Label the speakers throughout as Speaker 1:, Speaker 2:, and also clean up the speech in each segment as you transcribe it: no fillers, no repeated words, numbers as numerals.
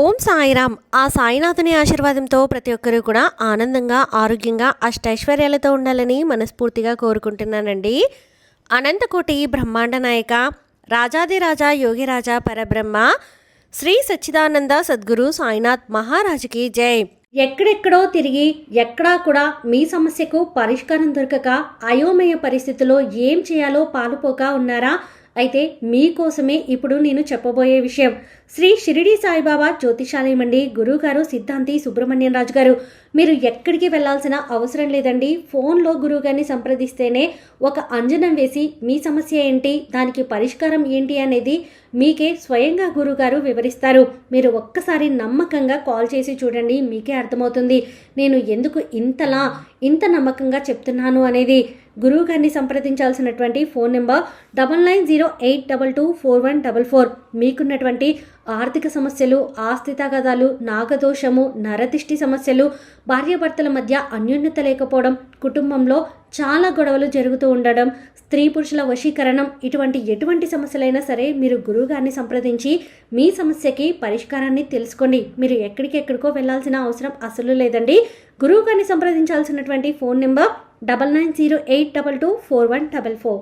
Speaker 1: ఓం సాయిరామ్. ఆ సాయినాథుని ఆశీర్వాదంతో ప్రతి ఒక్కరూ కూడా ఆనందంగా, ఆరోగ్యంగా, అష్టైశ్వర్యాలతో ఉండాలని మనస్ఫూర్తిగా కోరుకుంటున్నానండి. అనంతకోటి బ్రహ్మాండ నాయక, రాజాదిరాజా యోగిరాజా పరబ్రహ్మ, శ్రీ సచ్చిదానంద సద్గురు సాయినాథ్ మహారాజుకి జై. ఎక్కడెక్కడో తిరిగి ఎక్కడా కూడా మీ సమస్యకు పరిష్కారం దొరకక అయోమయ పరిస్థితిలో ఏం చేయాలో పాలుపోక ఉన్నారా? అయితే మీకోసమే ఇప్పుడు నేను చెప్పబోయే విషయం శ్రీ షిరిడి సాయిబాబా జ్యోతిషాలయం అండి. గురువుగారు సిద్ధాంతి సుబ్రహ్మణ్యం రాజు గారు. మీరు ఎక్కడికి వెళ్లాల్సిన అవసరం లేదండి. ఫోన్లో గురువుగారిని సంప్రదిస్తేనే ఒక అంజనం వేసి మీ సమస్య ఏంటి, దానికి పరిష్కారం ఏంటి అనేది మీకే స్వయంగా గురువుగారు వివరిస్తారు. మీరు ఒక్కసారి నమ్మకంగా కాల్ చేసి చూడండి, మీకే అర్థమవుతుంది నేను ఎందుకు ఇంత నమ్మకంగా చెప్తున్నాను అనేది. గురువు గారిని సంప్రదించాల్సినటువంటి ఫోన్ నెంబర్ 9908224144. మీకున్నటువంటి ఆర్థిక సమస్యలు, ఆస్తి తగాదాలు, నాగదోషము, నరదిష్టి సమస్యలు, భార్యాభర్తల మధ్య అన్యోన్యత లేకపోవడం, కుటుంబంలో చాలా గొడవలు జరుగుతూ ఉండడం, స్త్రీ పురుషుల వశీకరణం, ఎటువంటి సమస్యలైనా సరే మీరు గురువుగారిని సంప్రదించి మీ సమస్యకి పరిష్కారాన్ని తెలుసుకోండి. మీరు ఎక్కడికెక్కడికో వెళ్ళాల్సిన అవసరం అసలు లేదండి. గురువు గారిని సంప్రదించాల్సినటువంటి ఫోన్ నెంబర్ 9908224144.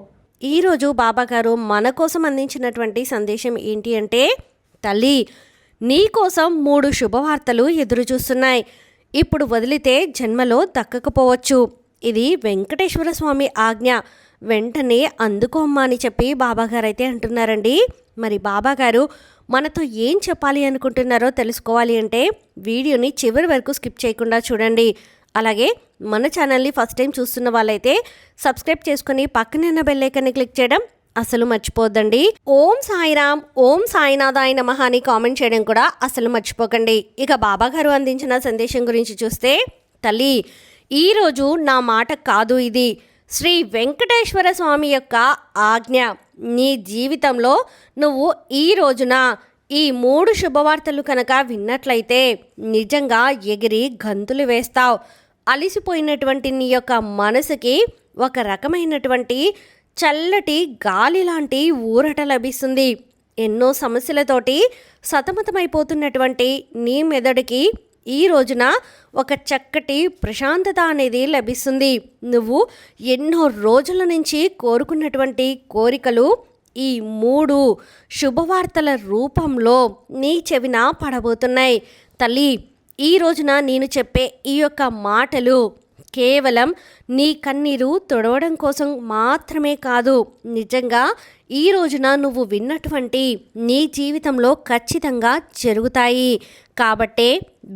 Speaker 1: ఈరోజు బాబాగారు మన కోసం అందించినటువంటి సందేశం ఏంటి అంటే, తల్లి నీకోసం 3 శుభవార్తలు ఎదురు చూస్తున్నాయి. ఇప్పుడు వదిలితే జన్మలో దక్కకపోవచ్చు. ఇది వెంకటేశ్వర స్వామి ఆజ్ఞ, వెంటనే అందుకోమ్మా అని చెప్పి బాబాగారు అయితే అంటున్నారండి. మరి బాబాగారు మనతో ఏం చెప్పాలి అనుకుంటున్నారో తెలుసుకోవాలి అంటే వీడియోని చివరి వరకు స్కిప్ చేయకుండా చూడండి. అలాగే మన ఛానల్ని ఫస్ట్ టైం చూస్తున్న వాళ్ళైతే సబ్స్క్రైబ్ చేసుకుని పక్కనే ఉన్న బెల్ ఐకాన్ని క్లిక్ చేయడం అసలు మర్చిపోద్దండి. ఓం సాయిరామ్, ఓం సాయినాథాయ నమః అని కామెంట్ చేయడం కూడా అసలు మర్చిపోకండి. ఇక బాబాగారు అందించిన సందేశం గురించి చూస్తే, తల్లి ఈరోజు నా మాట కాదు, ఇది శ్రీ వెంకటేశ్వర స్వామి యొక్క ఆజ్ఞ. నీ జీవితంలో నువ్వు ఈ రోజున ఈ 3 శుభవార్తలు కనుక విన్నట్లయితే నిజంగా ఎగిరి గంతులు వేస్తావు. అలిసిపోయినటువంటి నీ యొక్క మనసుకి ఒక రకమైనటువంటి చల్లటి గాలి లాంటి ఊరట లభిస్తుంది. ఎన్నో సమస్యలతోటి సతమతమైపోతున్నటువంటి నీ మెదడుకి ఈ రోజున ఒక చక్కటి ప్రశాంతత అనేది లభిస్తుంది. నువ్వు ఎన్నో రోజుల నుంచి కోరుకున్నటువంటి కోరికలు ఈ 3 శుభవార్తల రూపంలో నీ చెవిన పడబోతున్నాయి. తల్లి ఈ రోజున నేను చెప్పే ఈ యొక్క మాటలు కేవలం నీ కన్నీరు తుడవడం కోసం మాత్రమే కాదు, నిజంగా ఈ రోజున నువ్వు విన్నటువంటి నీ జీవితంలో ఖచ్చితంగా జరుగుతాయి. కాబట్టే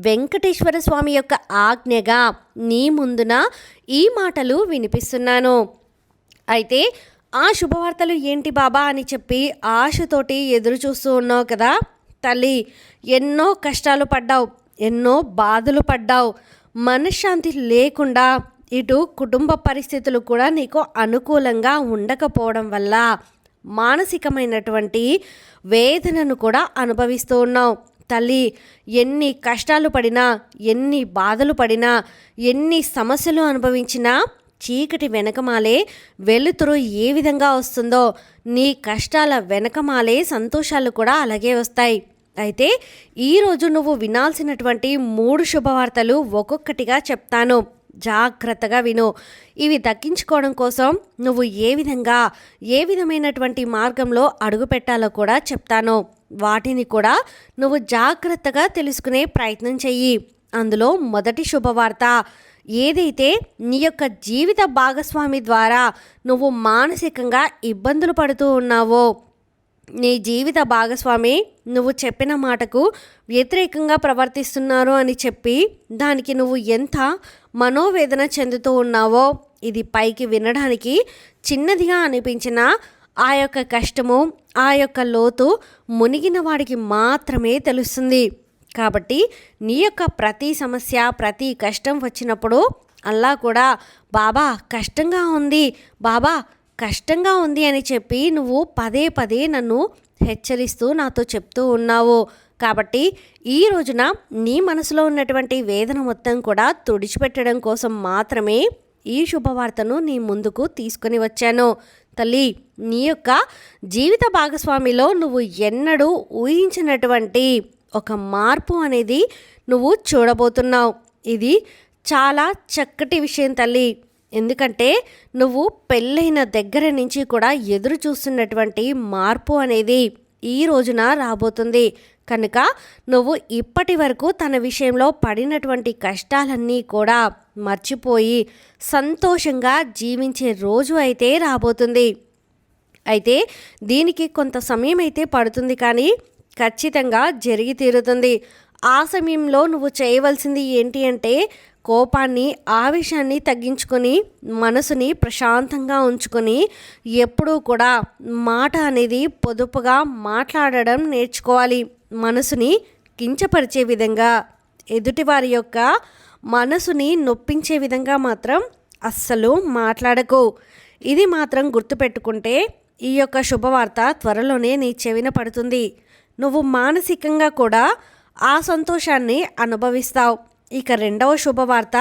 Speaker 1: వెంకటేశ్వర స్వామి యొక్క ఆజ్ఞగా నీ ముందున ఈ మాటలు వినిపిస్తున్నాను. అయితే ఆ శుభవార్తలు ఏంటి బాబా అని చెప్పి ఆశతోటి ఎదురు చూస్తూ ఉన్నావు కదా తల్లి. ఎన్నో కష్టాలు పడ్డావు, ఎన్నో బాధలు పడ్డావు, మనశ్శాంతి లేకుండా ఇటు కుటుంబ పరిస్థితులు కూడా నీకు అనుకూలంగా ఉండకపోవడం వల్ల మానసికమైనటువంటి వేదనను కూడా అనుభవిస్తూ ఉన్నావు. తల్లి ఎన్ని కష్టాలు పడినా, ఎన్ని బాధలు పడినా, ఎన్ని సమస్యలు అనుభవించినా చీకటి వెనకమాలే వెలుతురు ఏ విధంగా వస్తుందో నీ కష్టాల వెనకమాలే సంతోషాలు కూడా అలాగే వస్తాయి. అయితే ఈరోజు నువ్వు వినాల్సినటువంటి 3 శుభవార్తలు ఒక్కొక్కటిగా చెప్తాను, జాగ్రత్తగా విను. ఇవి దక్కించుకోవడం కోసం నువ్వు ఏ విధమైనటువంటి మార్గంలో అడుగు పెట్టాలో కూడా చెప్తాను. వాటిని కూడా నువ్వు జాగ్రత్తగా తెలుసుకునే ప్రయత్నం చెయ్యి. అందులో మొదటి శుభవార్త, ఏదైతే నీ యొక్క జీవిత భాగస్వామి ద్వారా నువ్వు మానసికంగా ఇబ్బందులు పడుతూ ఉన్నావో, నీ జీవిత భాగస్వామి నువ్వు చెప్పిన మాటకు వ్యతిరేకంగా ప్రవర్తిస్తున్నారు అని చెప్పి దానికి నువ్వు ఎంత మనోవేదన చెందుతూ ఉన్నావో, ఇది పైకి వినడానికి చిన్నదిగా అనిపించినా ఆ యొక్క కష్టము, ఆ యొక్క లోతు మునిగిన వాడికి మాత్రమే తెలుస్తుంది. కాబట్టి నీ యొక్క ప్రతి సమస్య, ప్రతి కష్టం వచ్చినప్పుడు అల్లా కూడా బాబా కష్టంగా ఉంది, బాబా కష్టంగా ఉంది అని చెప్పి నువ్వు పదే పదే నన్ను హెచ్చరిస్తూ నాతో చెప్తూ ఉన్నావు. కాబట్టి ఈ రోజున నీ మనసులో ఉన్నటువంటి వేదన మొత్తం కూడా తుడిచిపెట్టడం కోసం మాత్రమే ఈ శుభవార్తను నీ ముందుకు తీసుకొని వచ్చాను. తల్లి నీ యొక్క జీవిత భాగస్వామిలో నువ్వు ఎన్నడూ ఊహించినటువంటి ఒక మార్పు అనేది నువ్వు చూడబోతున్నావు. ఇది చాలా చక్కటి విషయం తల్లి. ఎందుకంటే నువ్వు పెళ్ళైన దగ్గర నుంచి కూడా ఎదురు చూస్తున్నటువంటి మార్పు అనేది ఈ రోజున రాబోతుంది. కనుక నువ్వు ఇప్పటి వరకు తన విషయంలో పడినటువంటి కష్టాలన్నీ కూడా మర్చిపోయి సంతోషంగా జీవించే రోజు అయితే రాబోతుంది. అయితే దీనికి కొంత సమయం అయితే పడుతుంది, కానీ ఖచ్చితంగా జరిగి తీరుతుంది. ఆ సమయంలో నువ్వు చేయవలసింది ఏంటి అంటే కోపాన్ని, ఆవేశాన్ని తగ్గించుకొని మనసుని ప్రశాంతంగా ఉంచుకొని ఎప్పుడూ కూడా మాట అనేది పొదుపుగా మాట్లాడడం నేర్చుకోవాలి. మనసుని కించపరిచే విధంగా, ఎదుటివారి యొక్క మనసుని నొప్పించే విధంగా మాత్రం అస్సలు మాట్లాడకు. ఇది మాత్రం గుర్తుపెట్టుకుంటే ఈ యొక్క శుభవార్త త్వరలోనే నీ చెవిన పడుతుంది. నువ్వు మానసికంగా కూడా ఆ సంతోషాన్ని అనుభవిస్తావు. ఇక రెండవ శుభవార్త,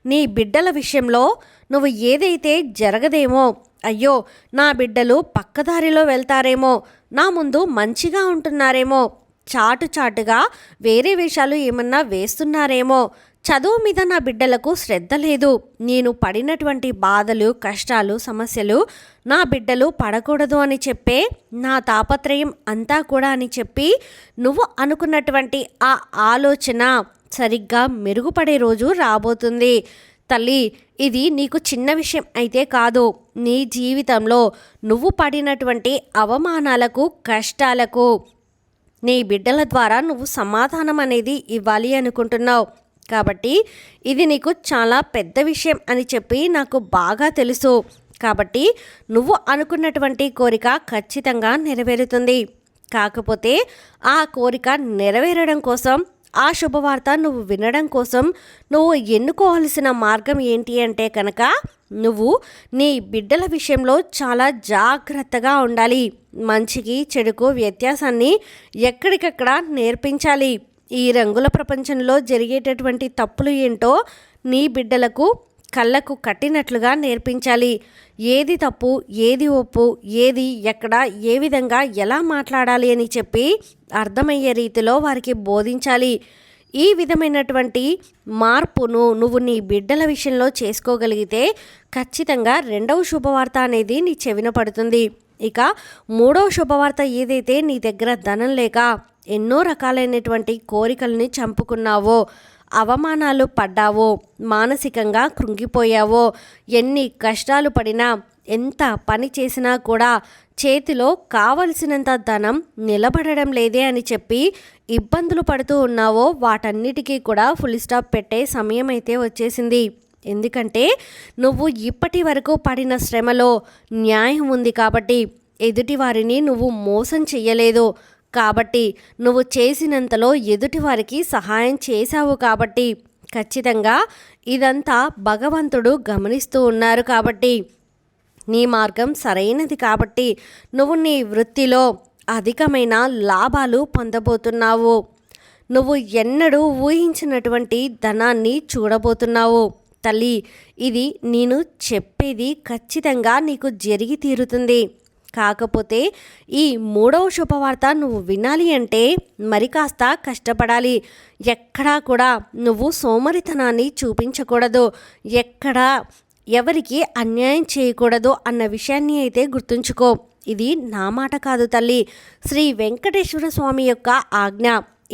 Speaker 1: నీ బిడ్డల విషయంలో నువ్వు ఏదైతే జరగదేమో, అయ్యో నా బిడ్డలు పక్కదారిలో వెళ్తారేమో, నా ముందు మంచిగా ఉంటున్నారేమో, చాటుగా వేరే వేషాలు ఏమన్నా వేస్తున్నారేమో, చదువు మీద నా బిడ్డలకు శ్రద్ధ లేదు, నేను పడినటువంటి బాధలు, కష్టాలు, సమస్యలు నా బిడ్డలు పడకూడదు అని చెప్పే నా తాపత్రయం అంతా కూడా అని చెప్పి నువ్వు అనుకున్నటువంటి ఆ ఆలోచన సరిగ్గా మెరుగుపడే రోజు రాబోతుంది తల్లి. ఇది నీకు చిన్న విషయం అయితే కాదు. నీ జీవితంలో నువ్వు పడినటువంటి అవమానాలకు, కష్టాలకు నీ బిడ్డల ద్వారా నువ్వు సమాధానం అనేది ఇవ్వాలి అనుకుంటున్నావు. కాబట్టి ఇది నీకు చాలా పెద్ద విషయం అని చెప్పి నాకు బాగా తెలుసు. కాబట్టి నువ్వు అనుకున్నటువంటి కోరిక ఖచ్చితంగా నెరవేరుతుంది. కాకపోతే ఆ కోరిక నెరవేరడం కోసం, ఆ శుభవార్త నువ్వు వినడం కోసం నువ్వు ఎన్నుకోవాల్సిన మార్గం ఏంటి అంటే కనుక నువ్వు నీ బిడ్డల విషయంలో చాలా జాగ్రత్తగా ఉండాలి. మంచికి చెడుకు వ్యత్యాసాన్ని ఎక్కడికక్కడ నేర్పించాలి. ఈ రంగుల ప్రపంచంలో జరిగేటటువంటి తప్పులు ఏంటో నీ బిడ్డలకు కళ్ళకు కట్టినట్లుగా నేర్పించాలి. ఏది తప్పు, ఏది ఒప్పు, ఏది ఎక్కడ, ఏ విధంగా ఎలా మాట్లాడాలి అని చెప్పి అర్థమయ్యే రీతిలో వారికి బోధించాలి. ఈ విధమైనటువంటి మార్పును నువ్వు నీ బిడ్డల విషయంలో చేసుకోగలిగితే ఖచ్చితంగా రెండవ శుభవార్త అనేది నీ చెవిన పడుతుంది. ఇక మూడవ శుభవార్త ఏదైతే నీ దగ్గర ధనం లేక ఎన్నో రకాలైనటువంటి కోరికల్ని చంపుకున్నావో, అవమానాలు పడ్డావో, మానసికంగా కృంగిపోయావో, ఎన్ని కష్టాలు పడినా, ఎంత పని చేసినా కూడా చేతిలో కావలసినంత ధనం నిలబడడం లేదే అని చెప్పి ఇబ్బందులు పడుతూ ఉన్నావో, వాటన్నిటికీ కూడా ఫుల్ స్టాప్ పెట్టే సమయం అయితే వచ్చేసింది. ఎందుకంటే నువ్వు ఇప్పటి వరకు పడిన శ్రమలో న్యాయం ఉంది కాబట్టి, ఎదుటి వారిని నువ్వు మోసం చెయ్యలేదు కాబట్టి, నువ్వు చేసినంతలో ఎదుటివారికి సహాయం చేశావు కాబట్టి, ఖచ్చితంగా ఇదంతా భగవంతుడు గమనిస్తూ ఉన్నారు కాబట్టి, నీ మార్గం సరైనది కాబట్టి నువ్వు నీ వృత్తిలో అధికమైన లాభాలు పొందబోతున్నావు. నువ్వు ఎన్నడూ ఊహించినటువంటి ధనాన్ని చూడబోతున్నావు తల్లి. ఇది నేను చెప్పేది ఖచ్చితంగా నీకు జరిగి తీరుతుంది. కాకపోతే ఈ మూడవ శుభవార్త నువ్వు వినాలి అంటే మరి కాస్త కష్టపడాలి. ఎక్కడా కూడా నువ్వు సోమరితనాన్ని చూపించకూడదు, ఎక్కడా ఎవరికి అన్యాయం చేయకూడదు అన్న విషయాన్ని అయితే గుర్తుంచుకో. ఇది నా మాట కాదు తల్లి, శ్రీ వెంకటేశ్వర స్వామి యొక్క ఆజ్ఞ.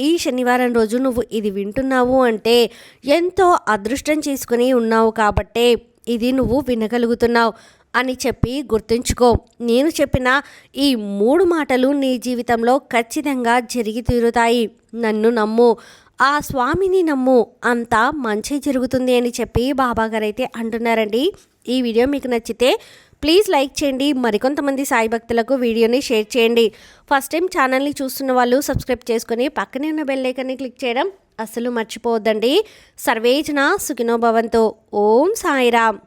Speaker 1: ఈ శనివారం రోజు నువ్వు ఇది వింటున్నావు అంటే ఎంతో అదృష్టం చేసుకుని ఉన్నావు కాబట్టే ఇది నువ్వు వినగలుగుతున్నావు అని చెప్పి గుర్తుంచుకో. నేను చెప్పిన ఈ 3 మాటలు నీ జీవితంలో ఖచ్చితంగా జరిగి తీరుతాయి. నన్ను నమ్ము, ఆ స్వామిని నమ్ము, అంతా మంచి జరుగుతుంది అని చెప్పి బాబాగారు అయితే అంటున్నారండి. ఈ వీడియో మీకు నచ్చితే ప్లీజ్ లైక్ చేయండి. మరికొంతమంది సాయి భక్తులకు వీడియోని షేర్ చేయండి. ఫస్ట్ టైం ఛానల్ని చూస్తున్న వాళ్ళు సబ్స్క్రైబ్ చేసుకొని పక్కనే ఉన్న బెల్ ఐకాన్ని క్లిక్ చేయడం అస్సలు మర్చిపోవద్దండి. సర్వేజన సుఖినో భవంతు. ఓం సాయిరామ్.